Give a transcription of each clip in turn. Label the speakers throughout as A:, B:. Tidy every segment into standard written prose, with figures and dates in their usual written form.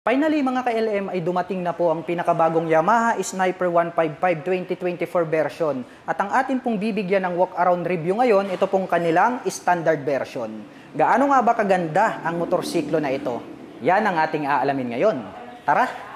A: Finally mga ka-LM ay dumating na po ang pinakabagong Yamaha Sniper 155 2024 version. At ang atin pong bibigyan ng walk-around review ngayon, ito pong kanilang standard version. Gaano nga ba kaganda ang motorsiklo na ito? Yan ang ating aalamin ngayon. Tara!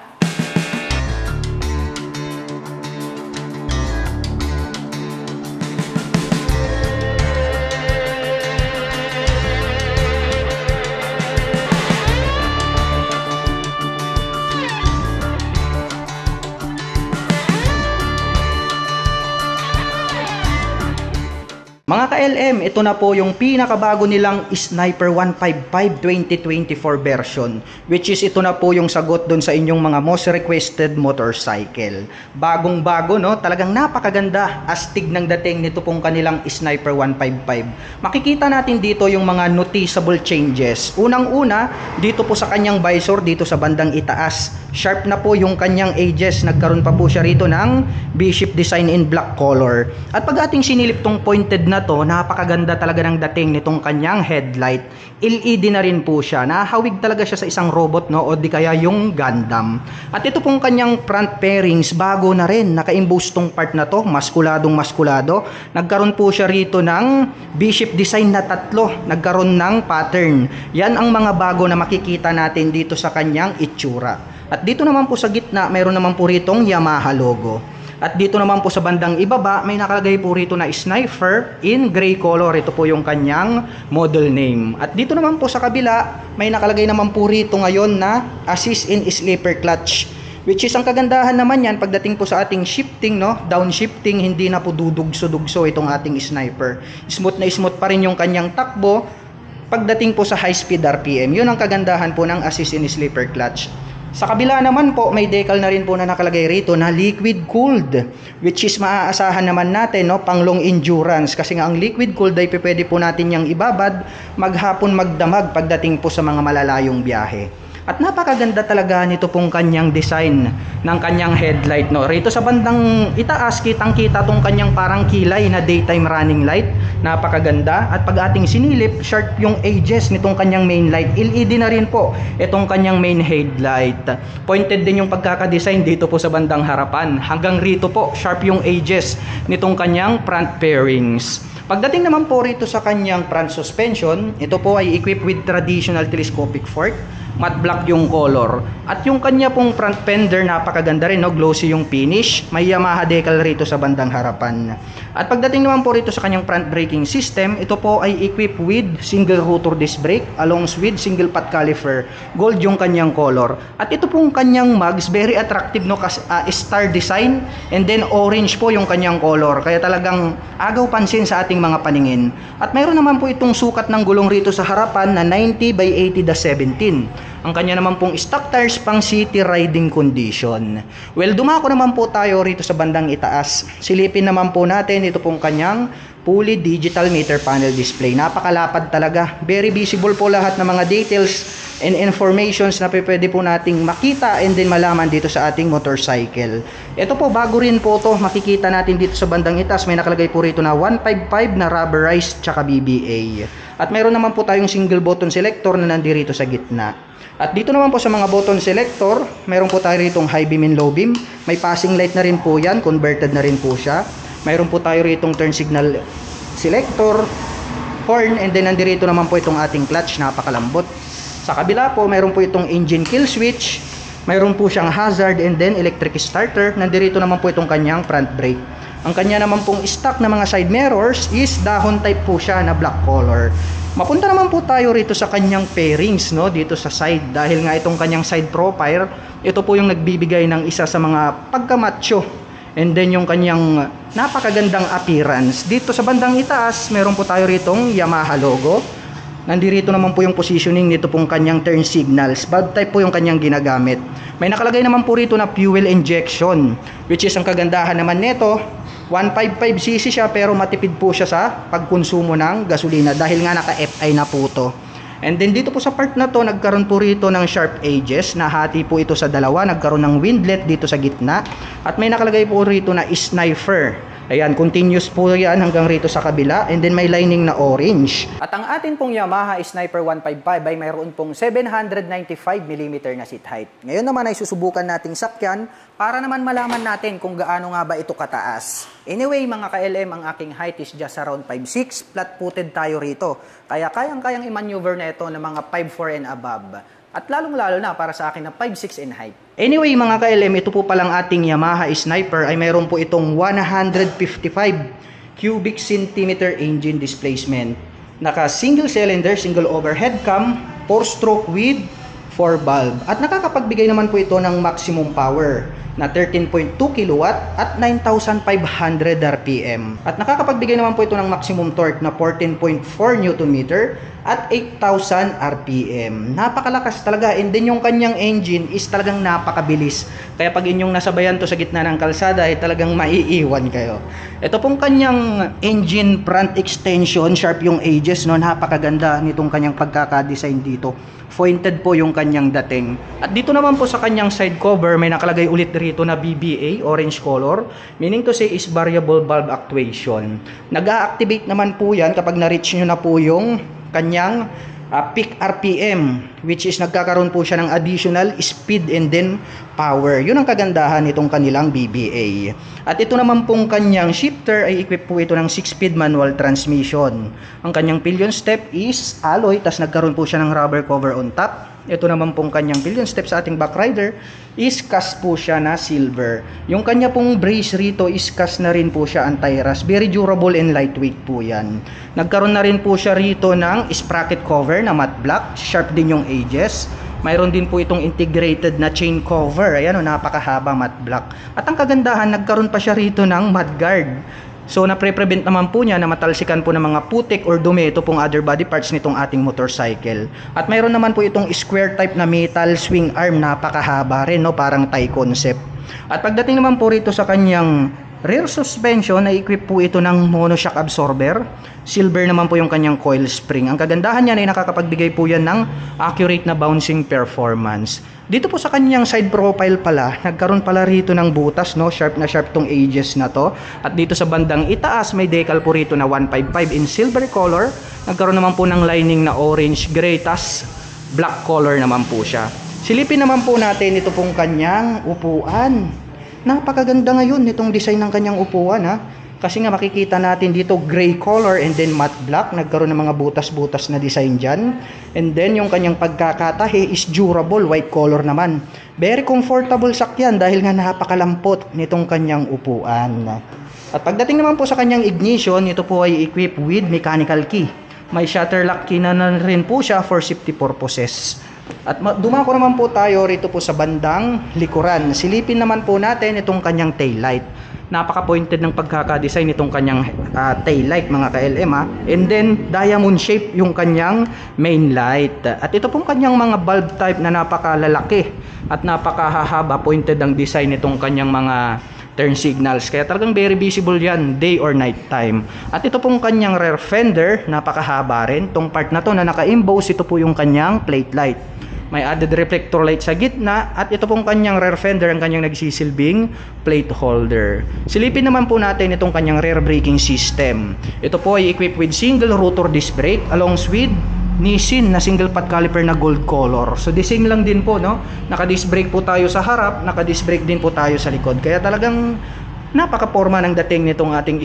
A: Mga ka-LM, ito na po yung pinakabago nilang Sniper 155 2024 version, which is ito na po yung sagot dun sa inyong mga most requested motorcycle. Bagong-bago, no? Talagang napakaganda astig ng dating nito pong kanilang Sniper 155. Makikita natin dito yung mga noticeable changes. Unang-una, dito po sa kanyang visor, dito sa bandang itaas. Sharp na po yung kanyang edges. Nagkaroon pa po siya rito ng V-shape design in black color. At pag ating sinilip tong pointed na to, napakaganda talaga ng dating nitong kanyang headlight. LED na rin po siya. Nahawig talaga siya sa isang robot, no, o di kaya yung Gundam. At ito pong kanyang front pairings, bago na rin. Naka-emboss tong part na to, maskuladong maskulado. Nagkaroon po siya rito ng V-shape design na tatlo. Nagkaroon ng pattern. Yan ang mga bago na makikita natin dito sa kanyang itsura. At dito naman po sa gitna, mayroon naman po ritong Yamaha logo. At dito naman po sa bandang ibaba, may nakalagay po rito na Sniper in gray color. Ito po yung kanyang model name. At dito naman po sa kabila, may nakalagay naman po rito ngayon na assist in sleeper clutch. Which is ang kagandahan naman yan pagdating po sa ating shifting, no? Downshifting, hindi na po dudugso-dugso itong ating Sniper. Smooth na smooth pa rin yung kanyang takbo pagdating po sa high speed RPM. Yun ang kagandahan po ng assist in sleeper clutch. Sa kabila naman po, may decal na rin po na nakalagay rito na liquid cooled, which is maaasahan naman natin, no, pang long endurance, kasi nga ang liquid cooled ay pwede po natin yang ibabad maghapon magdamag pagdating po sa mga malalayong biyahe. At napakaganda talaga nito pong kanyang design ng kanyang headlight, no. Rito sa bandang itaas, kitang-kita tong kanyang parang kilay na daytime running light. Napakaganda. At pag ating sinilip, sharp yung edges nitong kanyang main light. LED na rin po itong kanyang main headlight. Pointed din yung pagkakadesign dito po sa bandang harapan. Hanggang rito po, sharp yung edges nitong kanyang front fairings. Pagdating naman po rito sa kanyang front suspension, ito po ay equipped with traditional telescopic fork. Matte black yung color. At yung kanya pong front fender, napakaganda rin, no? Glossy yung finish. May Yamaha decal rito sa bandang harapan. At pagdating naman po rito sa kanyang front braking system, ito po ay equipped with single rotor disc brake along with single pot caliper. Gold yung kanyang color. At ito pong kanyang mags, very attractive, no? Star design, and then orange po yung kanyang color. Kaya talagang agaw pansin sa ating mga paningin. At mayroon naman po itong sukat ng gulong rito sa harapan na 90 by 80/17. Ang kanya naman pong stock tires pang city riding condition. Well, dumako naman po tayo rito sa bandang itaas. Silipin naman po natin ito pong kanyang fully digital meter panel display. Napakalapad talaga. Very visible po lahat ng mga details and informations na pwede po nating makita and then malaman dito sa ating motorcycle. Ito po, bago rin po to, makikita natin dito sa bandang itaas. May nakalagay po rito na 155 na rubberized tsaka BBA. At mayroon naman po tayong single button selector na nandirito sa gitna. At dito naman po sa mga button selector, mayroon po tayo ritong high beam and low beam. May passing light na rin po yan, converted na rin po siya. Mayroon po tayo ritong turn signal selector, horn, and then nandirito naman po itong ating clutch, napakalambot. Sa kabila po, mayroon po itong engine kill switch, mayroon po siyang hazard and then electric starter. Nandirito naman po itong kanyang front brake. Ang kanya naman pong stock na mga side mirrors is dahon type po siya na black color. Mapunta naman po tayo rito sa kanyang fairings, no, dito sa side, dahil nga itong kanyang side profile, ito po yung nagbibigay ng isa sa mga pagkamacho, and then yung kanyang napakagandang appearance. Dito sa bandang itaas, meron po tayo ritong Yamaha logo. Nandirito naman po yung positioning nito pong kanyang turn signals. Valve type po yung kanyang ginagamit. May nakalagay naman po rito na fuel injection, which is ang kagandahan naman nito, 155cc siya pero matipid po siya sa pagkonsumo ng gasolina dahil nga naka-FI na po to. And then dito po sa part na to, nagkaroon po rito ng sharp edges. Nahati po ito sa dalawa. Nagkaroon ng windlet dito sa gitna. At may nakalagay po rito na Sniper Ayan, continuous po yan hanggang rito sa kabila, and then may lining na orange. At ang atin pong Yamaha Sniper 155 ay mayroon pong 795mm na seat height. Ngayon naman ay susubukan nating sakyan para naman malaman natin kung gaano nga ba ito kataas. Anyway mga ka-LM, ang aking height is just around 5'6", flat-footed tayo rito. Kaya kayang-kayang i-maneuver na ito ng mga 5'4" and above. At lalong-lalo na para sa akin na 5'6" in height. Anyway mga ka-LM, ito po palang ating Yamaha Sniper ay mayroon po itong 155 cubic centimeter engine displacement. Naka single cylinder, single overhead cam, 4-stroke with 4 valve. At nakakapagbigay naman po ito ng maximum power na 13.2 kW at 9,500 RPM. At nakakapagbigay naman po ito ng maximum torque na 14.4 Nm at 8,000 RPM. Napakalakas talaga, and then yung kanyang engine is talagang napakabilis. Kaya pag inyong nasabayan to sa gitna ng kalsada ay talagang maiiwan kayo. Ito pong kanyang engine front extension, sharp yung edges, no? Napakaganda nitong kanyang pagkaka-design dito. Pointed po yung kanyang dating. At dito naman po sa kanyang side cover, may nakalagay ulit rito na BBA, orange color. Meaning to say is variable valve actuation. Nag-a-activate naman po yan kapag na-reach nyo na po yung kanyang peak RPM, which is nagkakaroon po siya ng additional speed and then power. Yun ang kagandahan nitong kanilang BBA. At ito naman pong kanyang shifter ay equipped po ito ng 6-speed manual transmission. Ang kanyang pillion step is alloy, tas nagkaroon po siya ng rubber cover on top. Ito naman pong kanyang pillion step sa ating back rider is cast po siya na silver. Yung kanya pong brace rito is cast na rin po siya anti-rust. Very durable and lightweight po yan. Nagkaroon na rin po siya rito ng sprocket cover na matte black. Sharp din yung edges. Mayroon din po itong integrated na chain cover. Ayan o, napakahaba matte black. At ang kagandahan, nagkaroon pa siya rito ng mudguard. So, napre-prevent naman po niya na matalsikan po ng mga putik or dumi ito pong other body parts nitong ating motorcycle. At mayroon naman po itong square type na metal swing arm, napakahaba rin, no? Parang Thai concept. At pagdating naman po rito sa kanyang rear suspension, na-equip po ito ng monoshock absorber. Silver naman po yung kanyang coil spring. Ang kagandahan niya ay nakakapagbigay po yan ng accurate na bouncing performance. Dito po sa kanyang side profile pala, nagkaroon pala rito ng butas, no? Sharp na sharp tong edges na to. At dito sa bandang itaas, may decal po rito na 155 in silver color. Nagkaroon naman po ng lining na orange gray, tas black color naman po siya. Silipin naman po natin ito pong kanyang upuan. Napakaganda ngayon nitong design ng kanyang upuan, ha. Kasi nga makikita natin dito gray color and then matte black. Nagkaroon ng mga butas-butas na design dyan. And then yung kanyang pagkakatahi is durable, white color naman. Very comfortable sakyan dahil nga napakalampot nitong kanyang upuan. At pagdating naman po sa kanyang ignition, ito po ay equipped with mechanical key. May shutter lock key na rin po siya for safety purposes. At dumako naman po tayo rito po sa bandang likuran. Silipin naman po natin itong kanyang taillight. Napaka-pointed ng pagkaka-design itong kanyang taillight mga ka-LM, ha. And then diamond shape yung kanyang main light. At ito pong kanyang mga bulb type na napakalalaki at napakahahaba, pointed ang design nitong kanyang mga turn signals. Kaya talagang very visible yan day or night time. At ito pong kanyang rear fender, napakahaba rin. Itong part na to na naka-emboss, ito po yung kanyang plate light. May added reflector light sa gitna. At ito pong kanyang rear fender, ang kanyang nagsisilbing plate holder. Silipin naman po natin itong kanyang rear braking system. Ito po ay equipped with single rotor disc brake along with Nissin na single pot caliper na gold color. So the same lang din po, no? Naka-disc brake po tayo sa harap, naka-disc brake din po tayo sa likod. Kaya talagang napaka-porma ng dating nitong ating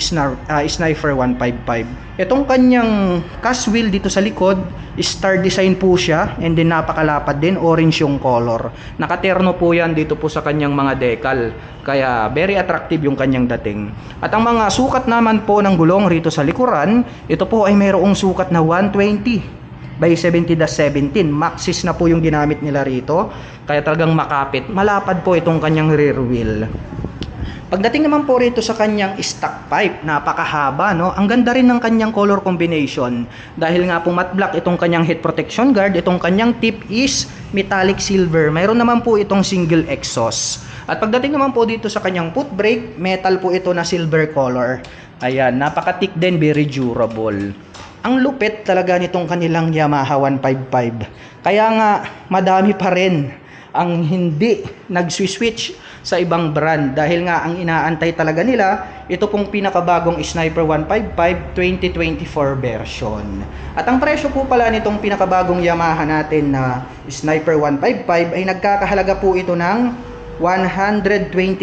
A: Sniper 155. Itong kanyang cast wheel dito sa likod, star design po siya, and then napakalapad din, orange yung color. Nakaterno po yan dito po sa kanyang mga decal. Kaya very attractive yung kanyang dating. At ang mga sukat naman po ng gulong rito sa likuran, ito po ay mayroong sukat na 120 by 70-17. Maxis na po yung ginamit nila rito. Kaya talagang makapit. Malapad po itong kanyang rear wheel. Pagdating naman po rito sa kanyang stock pipe, napakahaba, no? Ang ganda rin ng kanyang color combination. Dahil nga po matte black itong kanyang head protection guard, itong kanyang tip is metallic silver. Mayroon naman po itong single exhaust. At pagdating naman po dito sa kanyang foot brake, metal po ito na silver color. Ayan, napaka-thick din, very durable. Ang lupit talaga nitong kanilang Yamaha 155. Kaya nga madami pa rin ang hindi nag-switch sa ibang brand dahil nga ang inaantay talaga nila ito pong pinakabagong Sniper 155 2024 version. At ang presyo po pala nitong pinakabagong Yamaha natin na Sniper 155 ay nagkakahalaga po ito ng 127,900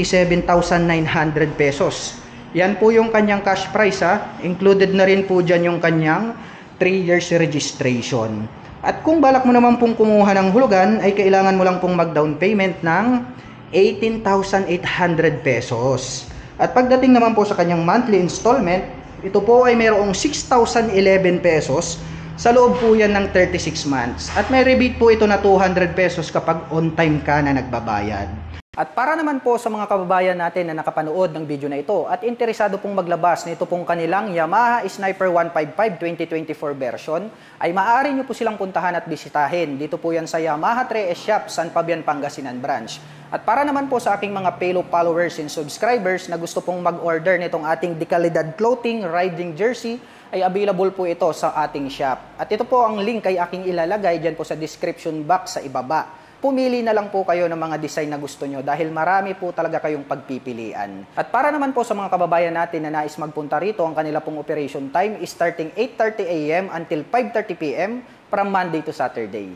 A: pesos. Yan po yung kanyang cash price ha. Included na rin po dyan yung kanyang 3 years registration. At kung balak mo naman pong kumuha ng hulugan, ay kailangan mo lang pong mag-down payment ng 18,800 pesos. At pagdating naman po sa kanyang monthly installment, ito po ay mayroong 6,011 pesos. Sa loob po yan ng 36 months. At may rebate po ito na 200 pesos kapag on time ka na nagbabayad. At para naman po sa mga kababayan natin na nakapanood ng video na ito at interesado pong maglabas nito pong kanilang Yamaha Sniper 155 2024 version, ay maaari nyo po silang puntahan at bisitahin. Dito po yan sa Yamaha 3S Shop, San Fabian, Pangasinan branch. At para naman po sa aking mga Pelo followers and subscribers na gusto pong mag-order nitong ating dekalidad clothing, riding jersey, ay available po ito sa ating shop. At ito po ang link ay aking ilalagay dyan po sa description box sa ibaba. Pumili na lang po kayo ng mga design na gusto nyo dahil marami po talaga kayong pagpipilian. At para naman po sa mga kababayan natin na nais magpunta rito, ang kanila pong operation time is starting 8:30 AM until 5:30 PM from Monday to Saturday.